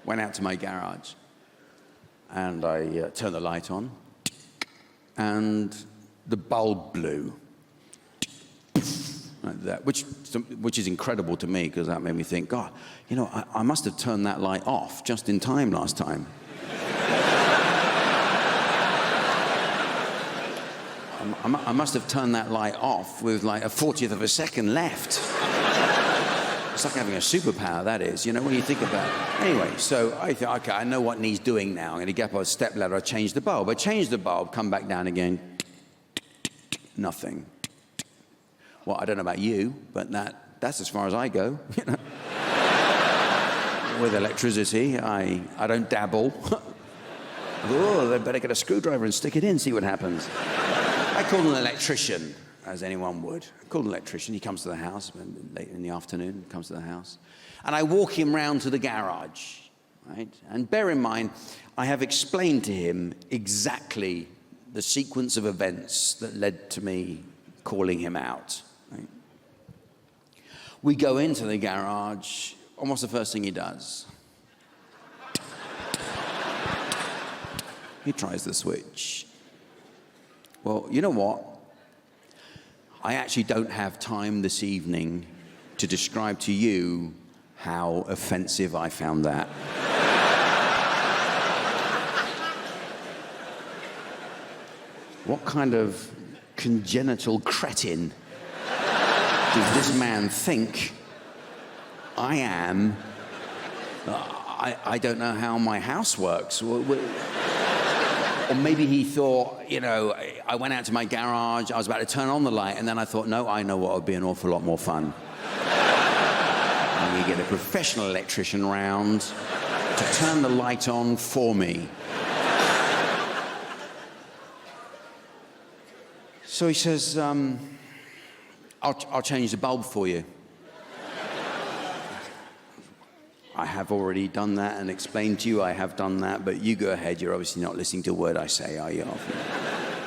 went out to my garage, and I turned the light on, and the bulb blew. Like that, which is incredible to me, because that made me think, God, you know, I must have turned that light off just in time last time. I must have turned that light off with like a 40th of a second left. It's like having a superpower, that is, you know, when you think about it. Anyway, so I thought, okay, I know what needs doing now. I'm going to get up a step ladder, I change the bulb. I change the bulb, come back down again. Nothing. Well, I don't know about you, but that's as far as I go, you know. With electricity, I don't dabble. Oh, they better get a screwdriver and stick it in, see what happens. I called an electrician, as anyone would. I called an electrician. He comes to the house late in the afternoon, comes to the house. And I walk him round to the garage, right? And bear in mind, I have explained to him exactly the sequence of events that led to me calling him out. Right? We go into the garage, and what's the first thing he does? He tries the switch. Well, you know what? I actually don't have time this evening to describe to you how offensive I found that. What kind of congenital cretin does this man think I am? I don't know how my house works. Or maybe he thought, you know, I went out to my garage, I was about to turn on the light, and then I thought, no, I know what would be an awful lot more fun. And you get a professional electrician round to turn the light on for me. So he says, I'll change the bulb for you. I have already done that and explained to you I have done that, but you go ahead. You're obviously not listening to a word I say, are you?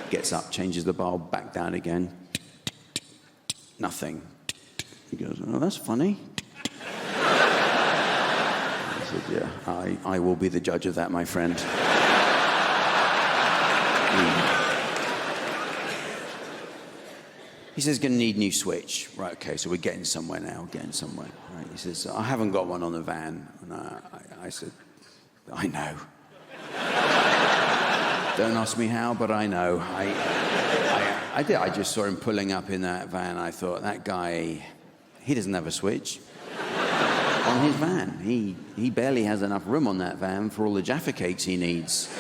Gets up, changes the bulb, back down again. Nothing. He goes, oh, that's funny. I said, yeah, I will be the judge of that, my friend. He says, gonna need a new switch. Right, okay, so we're getting somewhere now, getting somewhere. Right, he says, I haven't got one on the van. And I said, I know. Don't ask me how, but I know. I did. I just saw him pulling up in that van. I thought, that guy, he doesn't have a switch on his van. He barely has enough room on that van for all the Jaffa cakes he needs.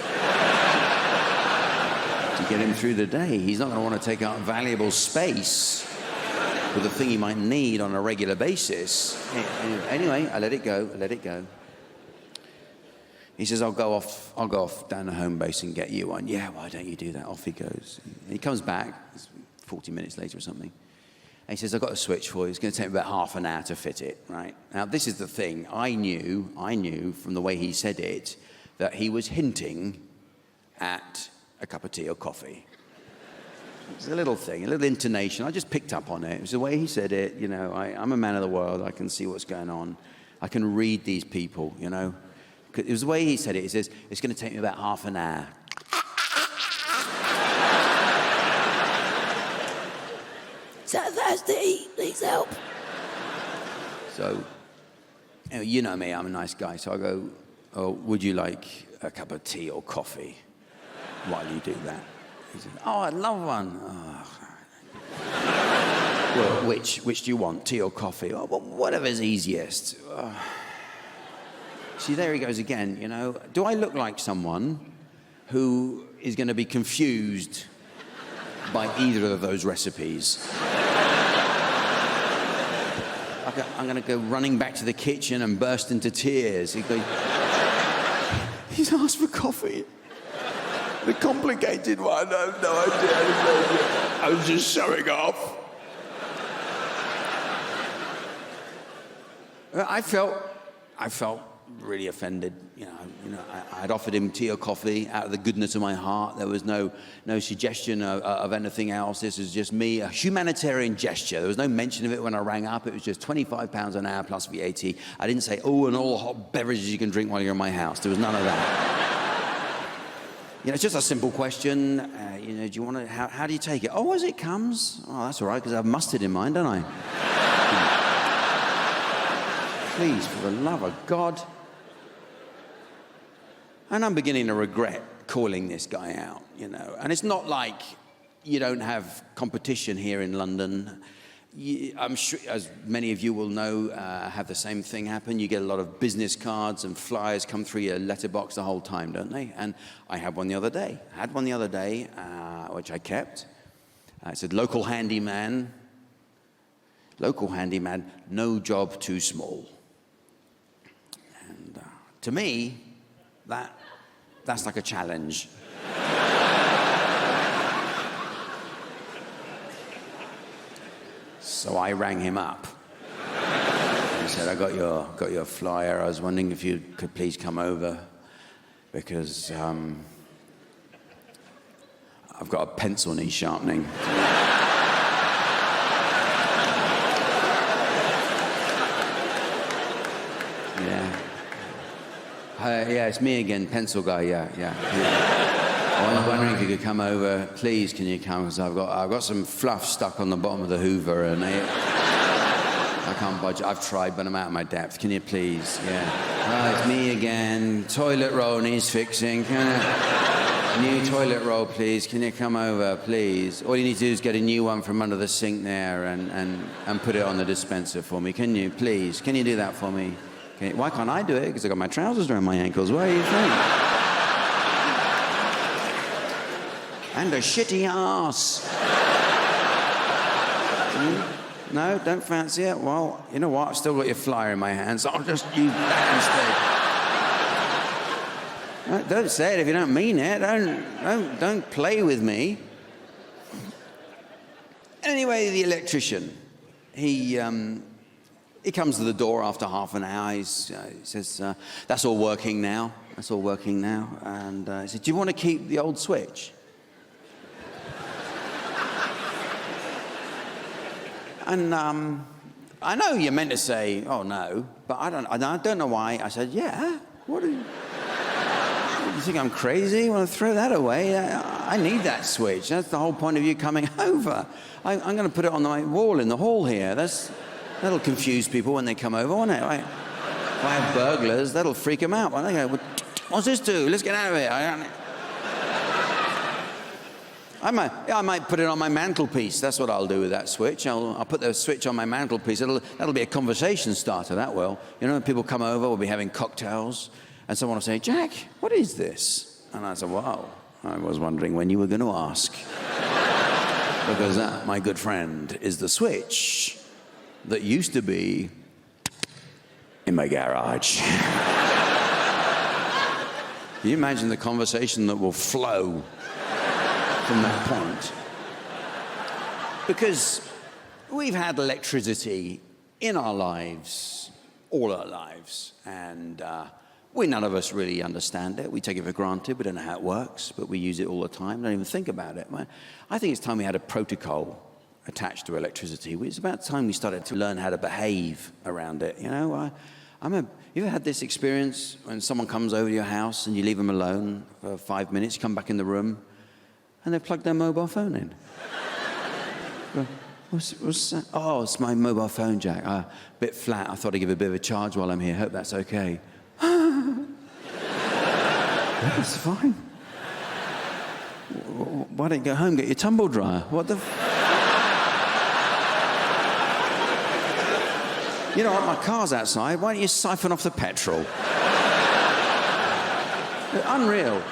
To get him through the day. He's not going to want to take up valuable space with the thing he might need on a regular basis. Anyway, I let it go. He says, I'll go off down to home base and get you one. Yeah, why don't you do that? Off he goes. And he comes back, 40 minutes later or something. And he says, I've got a switch for you. It's going to take me about half an hour to fit it, right? Now, this is the thing. I knew from the way he said it that he was hinting at a cup of tea or coffee. It's a little thing, a little intonation. I just picked up on it. It was the way he said it. You know, I'm a man of the world. I can see what's going on. I can read these people, you know. It was the way he said it. He says, it's going to take me about half an hour. So thirsty, please help. So, you know me, I'm a nice guy. So I go, oh, would you like a cup of tea or coffee while you do that? He said, oh, I'd love one. Oh. Well, which do you want, tea or coffee? Oh, well, whatever's easiest. See, there he goes again, you know. Do I look like someone who is going to be confused by either of those recipes? I'm going to go running back to the kitchen and burst into tears. He's asked for coffee. The complicated one, I have no idea. I was just showing off. I felt really offended. I'd offered him tea or coffee out of the goodness of my heart. There was no suggestion of anything else. This was just me, a humanitarian gesture. There was no mention of it when I rang up. It was just £25 an hour plus VAT. I didn't say, oh, and all the hot beverages you can drink while you're in my house. There was none of that. It's just a simple question. Do you want to, how do you take it? Oh, as it comes. Oh, that's all right, because I have mustard in mind, don't I? Please, for the love of God. And I'm beginning to regret calling this guy out, And it's not like you don't have competition here in London. I'm sure, as many of you will know, have the same thing happen. You get a lot of business cards and flyers come through your letterbox the whole time, don't they? And I had one the other day. Which I kept. It said, local handyman, no job too small. And to me, that's like a challenge. So I rang him up. He said, I got your flyer. I was wondering if you could please come over because I've got a pencil need sharpening. Yeah, it's me again, pencil guy. Yeah. I was wondering if you could come over, please. Can you come? Because I've got some fluff stuck on the bottom of the Hoover, and I can't budge. I've tried, but I'm out of my depth. Can you please? Yeah. It's me again. Toilet roll needs fixing. New toilet roll, please. Can you come over, please? All you need to do is get a new one from under the sink there and put it on the dispenser for me. Can you, please? Can you do that for me? Why can't I do it? Because I've got my trousers around my ankles. What do you think? And a shitty ass. No, don't fancy it? Well, you know what? I've still got your flyer in my hand, so I'll just use that instead. Don't say it if you don't mean it. Don't play with me. Anyway, the electrician, he comes to the door after half an hour. He says, that's all working now. And he said, do you want to keep the old switch? And I know you're meant to say, oh, no, but I don't know why. I said, yeah, what do you think I'm crazy? You want to throw that away? I need that switch. That's the whole point of you coming over. I'm going to put it on my wall in the hall here. That'll confuse people when they come over, won't it? If I have burglars, that'll freak them out. They go, what's this do? Let's get out of here. I might put it on my mantelpiece. That's what I'll do with that switch. I'll put the switch on my mantelpiece. That'll be a conversation starter, that will. When people come over, we'll be having cocktails, and someone will say, Jack, what is this? And I said, well, I was wondering when you were going to ask. Because that, my good friend, is the switch that used to be in my garage. Can you imagine the conversation that will flow from that point? Because we've had electricity in our lives, all our lives, and none of us really understand it. We take it for granted. We don't know how it works, but we use it all the time. Don't even think about it. I think it's time we had a protocol attached to electricity. It's about time we started to learn how to behave around it. You ever had this experience when someone comes over to your house and you leave them alone for 5 minutes, you come back in the room, and they plug their mobile phone in? What's that? Oh, it's my mobile phone, Jack. A bit flat. I thought I'd give it a bit of a charge while I'm here. Hope that's okay. That's fine. Why don't you go home, get your tumble dryer? What the... You know what, my car's outside. Why don't you siphon off the petrol? Unreal.